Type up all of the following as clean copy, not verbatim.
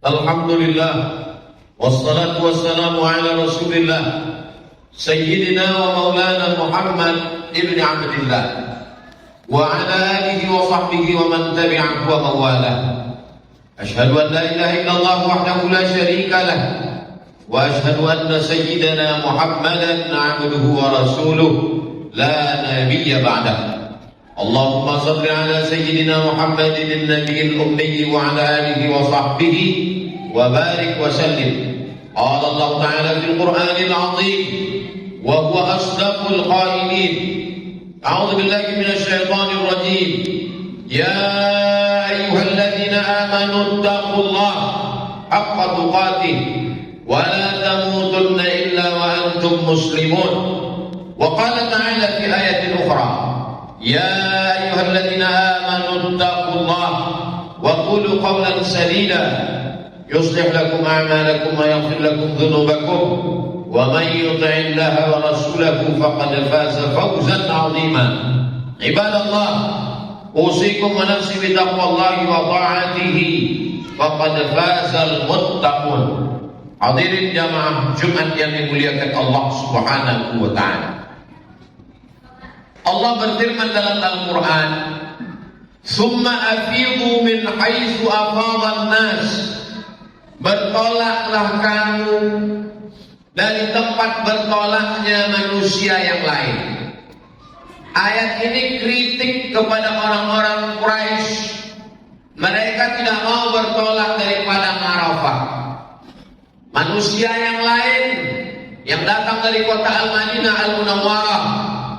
Alhamdulillah, wassalatu wassalamu ala Rasulillah Sayyidina wa maulana Muhammad ibn Abdillah wa ala alihi wa sahbihi wa man tabi'ahu wa mawalah. Ashhadu an la ilaha illallah wahdahu la syarika lah wa ashhadu anna sayyidana Muhammadan abduhu wa rasuluh la nabiyya ba'dah. Allahumma salli ala sayyidina Muhammadin an-nabiyil ummi wa ala alihi wa sahbihi wa barik wa sallim. Qala Allah ta'ala fil Qur'anil 'azim wa huwa asdaqul qailin. A'udzu billahi minasy syaithanir rajim. Ya ayyuhalladzina amanu taqullaha haqqa tuqatih wa la tamutunna illa wa antum muslimun. Wa qala ta'ala fi ayatin ukhra. Ya ayyuhalladzina amanu taqullaha wa qulu qawlan sadida yuslih lakum a'malakum wa yaghfir lakum dhunubakum wa man yuti'illaha wa rasulahu faqad faza fawzan 'azima. Ibadallah, usikum wa nafsi bi taqwallahi wa ta'atihi faqad fazal muttaqun. Hadirin jamaah Jumat yang dimuliakan Allah Subhanahu wa taala. Allah berfirman dalam Al-Quran, "Tsumma afidu min haitsu afadhan nas." Bertolaklah kamu dari tempat bertolaknya manusia yang lain. Ayat ini kritik kepada orang-orang Quraisy. Mereka tidak mau bertolak dari padang Arafah. Manusia yang lain yang datang dari kota Al-Madinah Al-Munawwarah,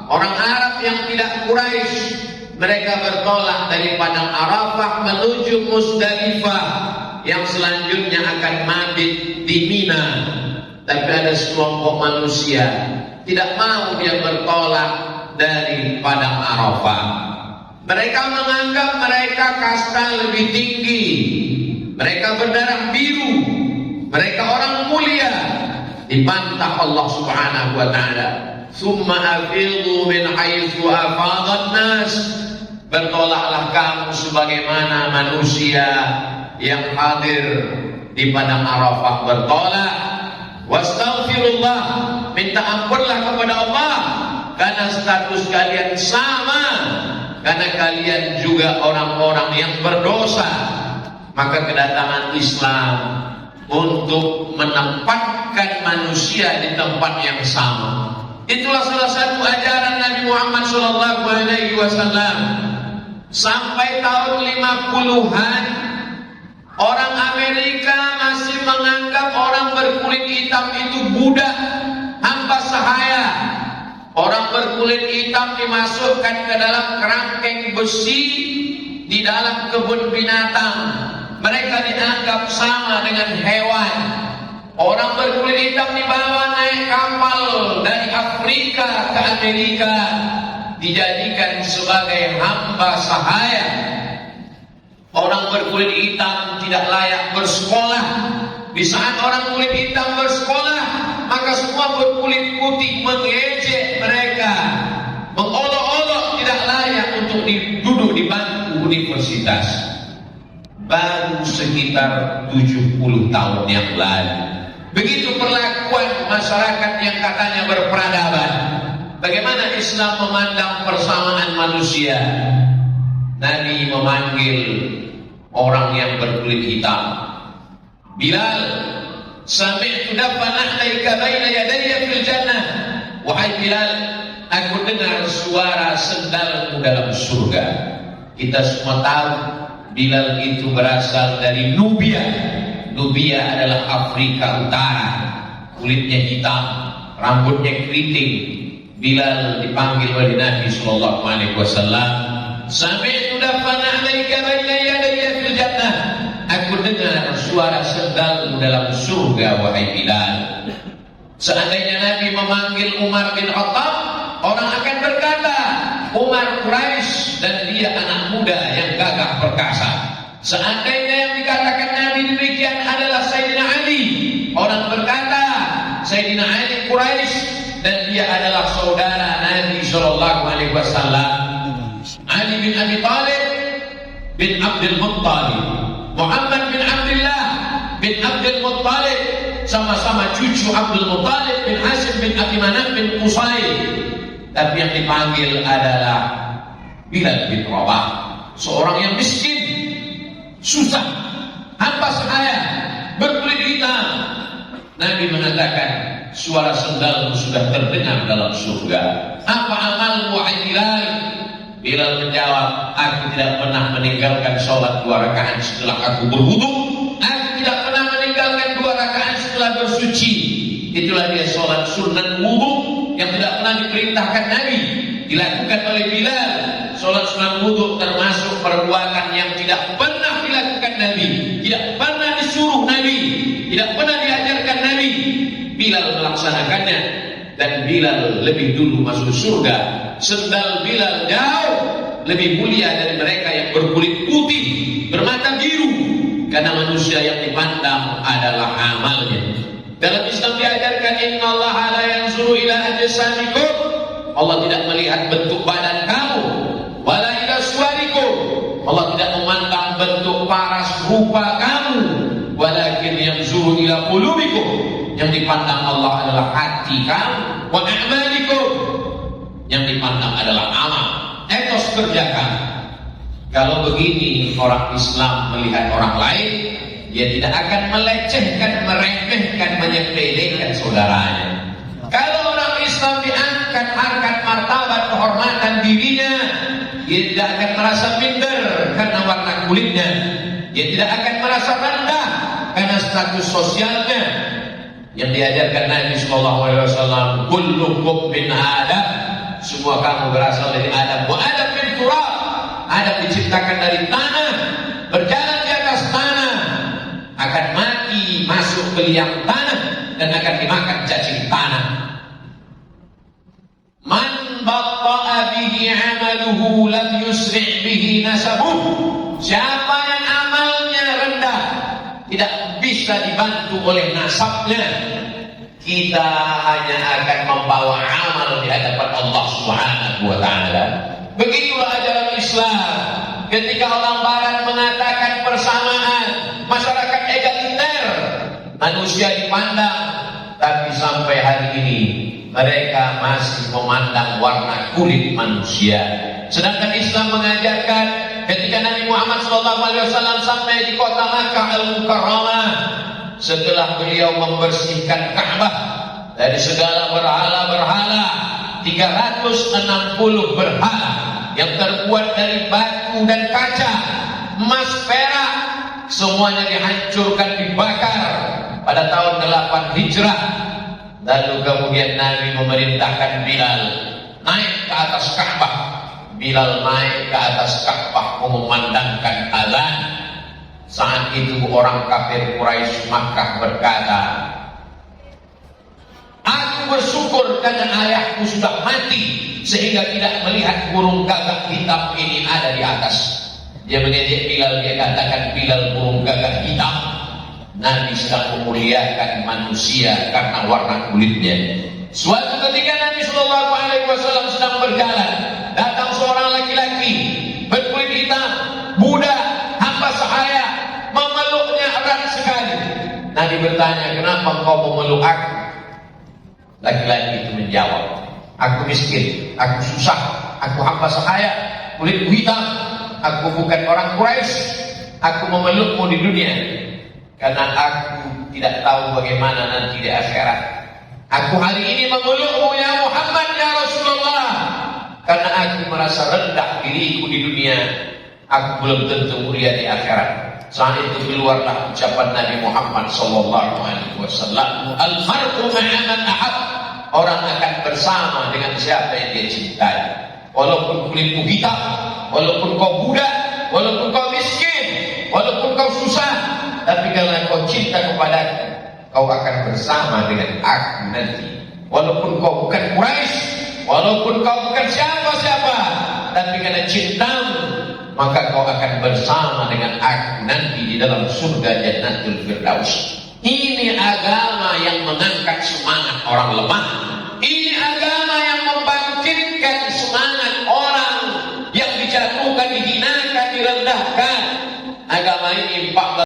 orang Arab yang tidak Quraisy, mereka bertolak dari padang Arafah menuju Musdalifah yang selanjutnya akan mabit di Mina. Tapi ada sekelompok manusia tidak mau dia bertolak dari padang Arafah. Mereka menganggap mereka kasta lebih tinggi, mereka berdarah biru, mereka orang mulia. Dibantah Allah Subhanahu wa taala. Summa afidu min haitsu afadhan nas. Bertolaklah kamu sebagaimana manusia yang hadir di padang Arafah bertolak. Wastaghfirullah, minta ampunlah kepada Allah karena status kalian sama, karena kalian juga orang-orang yang berdosa. Maka kedatangan Islam untuk menempatkan manusia di tempat yang sama. Itulah salah satu ajaran Nabi Muhammad SAW. Sampai tahun 50-an, orang Amerika masih menganggap orang berkulit hitam itu budak, hamba sahaya. Orang berkulit hitam dimasukkan ke dalam kerangkeng besi di dalam kebun binatang. Mereka dianggap sama dengan hewan. Orang berkulit hitam dibawa naik kapal dari Afrika ke Amerika, dijadikan sebagai hamba sahaya. Orang berkulit hitam tidak layak bersekolah. Di saat orang kulit hitam bersekolah, maka semua berkulit putih mengejek mereka, mengolok-olok tidak layak untuk duduk di bangku universitas. Baru sekitar 70 tahun yang lalu, begitu perlakuan masyarakat yang katanya berperadaban. Bagaimana Islam memandang persamaan manusia? Nabi memanggil orang yang berkulit hitam. Bilal, sami'tu dafan ahlaika baina yadayya fil jannah. Wahai Bilal, aku dengar suara sendalmu dalam surga. Kita semua tahu Bilal itu berasal dari Nubia. Nubia adalah Afrika Utara. Kulitnya hitam, rambutnya keriting. Bilal dipanggil oleh Nabi sallallahu alaihi wasallam. Sami'tu dafan ahlaika baina yadayya fil jannah. Aku dengar suara sendalmu dalam surga, wahai Bilal. Seandainya Nabi memanggil Umar bin Khattab, orang akan berkata, Umar Quraisy dan dia anak muda yang gagah perkasa. Seandainya yang dikatakan Nabi demikian adalah Sayyidina Ali, orang berkata, Sayyidina Ali Quraisy dan dia adalah saudara Nabi sallallahu alaihi wasallam. Ali bin Abi Thalib bin Abdul Muttalib, Muhammad sama-sama cucu Abdul Muttalib bin Hashim bin Abi Manaf bin Qusay. Tapi yang dipanggil adalah Bilal bin Rabah, seorang yang miskin, susah, hamba sahaya, berkulit hitam. Nabi mengatakan, suara sendalmu sudah terdengar dalam surga. Apa amalmu wahai Bilal? Bilal menjawab, aku tidak pernah meninggalkan sholat 2 rakaat setelah aku berwudu. Aku tidak pernah meninggalkan 2 rakaat setelah bersuci. Itulah dia sholat sunat wudu yang tidak pernah diperintahkan Nabi, dilakukan oleh Bilal. Sholat sunat wudu termasuk perbuatan yang tidak pernah dilakukan Nabi, tidak pernah disuruh Nabi, tidak pernah diajarkan Nabi. Bilal melaksanakannya, dan Bilal lebih dulu masuk surga. Sendal Bilal jauh lebih mulia dari mereka yang berkulit putih, bermata biru, karena manusia yang dipandang adalah amalnya. Dalam Islam diajarkan, innallaha la yanzuru ila ajsamikum, Allah tidak melihat bentuk badan kamu, wala ila suwarikum, Allah tidak memandang bentuk paras rupa kamu, walakin yanzuru ila qulubikum, yang dipandang Allah adalah hati kamu, wa a'malikum, yang dipandang adalah amal, etos kerja kamu. Kalau begini orang Islam melihat orang lain, dia tidak akan melecehkan, meremehkan, menyepelekan saudaranya. Kalau orang Islam diangkat harkat martabat kehormatan dirinya, dia tidak akan merasa minder karena warna kulitnya, dia tidak akan merasa rendah karena status sosialnya. Yang diajarkan Nabi SAW, kullukum min Adam, semua kamu berasal dari Adam. Wa Adam min turab, Adam diciptakan dari tanah, berjalan di atas tanah, akan mati masuk ke liang tanah, dan akan dimakan cacing tanah. Man batta'a bihi amaluhu lam yusri' bihi nasabuh, siapa yang amalnya rendah, tidak bisa dibantu oleh nasabnya, kita hanya akan membawa amal di hadapan Allah Subhanahu wa ta'ala. Begitulah ajaran Islam. Ketika orang Barat mengatakan persamaan, masyarakat egaliter, manusia dipandang, tapi sampai hari ini mereka masih memandang warna kulit manusia. Sedangkan Islam mengajarkan, ketika Nabi Muhammad SAW sampai di kota Makkah Al-Mukarramah, setelah beliau membersihkan Ka'bah dari segala berhala-berhala, 360 berhala yang terbuat dari batu dan kaca, emas, perak, semuanya dihancurkan, dibakar pada tahun 8 Hijrah. Lalu kemudian Nabi memerintahkan Bilal naik ke atas Ka'bah. Bilal naik ke atas Ka'bah memandangkan azan. Saat itu orang kafir Quraisy Makkah berkata, aku bersyukur karena ayahku sudah mati sehingga tidak melihat burung gagak hitam ini ada di atas. Dia mengejek Bilal, dia katakan, Bilal, burung gagak hitam. Nabi sedang memuliakan manusia karena warna kulitnya. Suatu ketika Nabi SAW sedang berjalan, datang seorang laki-laki berkulit hitam, budak, hamba sahaya, memeluknya erat sekali. Nabi bertanya, kenapa engkau memeluk aku? Laki-laki itu menjawab, aku miskin, aku susah, aku hamba sahaya, kulitku hitam, aku bukan orang Quraisy, aku memelukmu di dunia karena aku tidak tahu bagaimana nanti di akhirat. Aku hari ini memelukmu ya Muhammad ya Rasulullah karena aku merasa rendah diriku di dunia, aku belum tentu mulia di akhirat. Saat itu keluarlah ucapan Nabi Muhammad SAW, al-mar'u ma'a man ahab, orang akan bersama dengan siapa yang dia cintai. Walaupun kulitmu hitam, walaupun kau budak, walaupun kau miskin, walaupun kau susah, tapi kalau kau cinta kepadaku, kau akan bersama dengan aku nanti. Walaupun kau bukan Quraisy, walaupun kau bukan siapa-siapa, tapi karena cintamu, maka kau akan bersama dengan aku nanti di dalam surga Jannatul Firdaus. Ini agama yang mengangkat semangat orang lemah,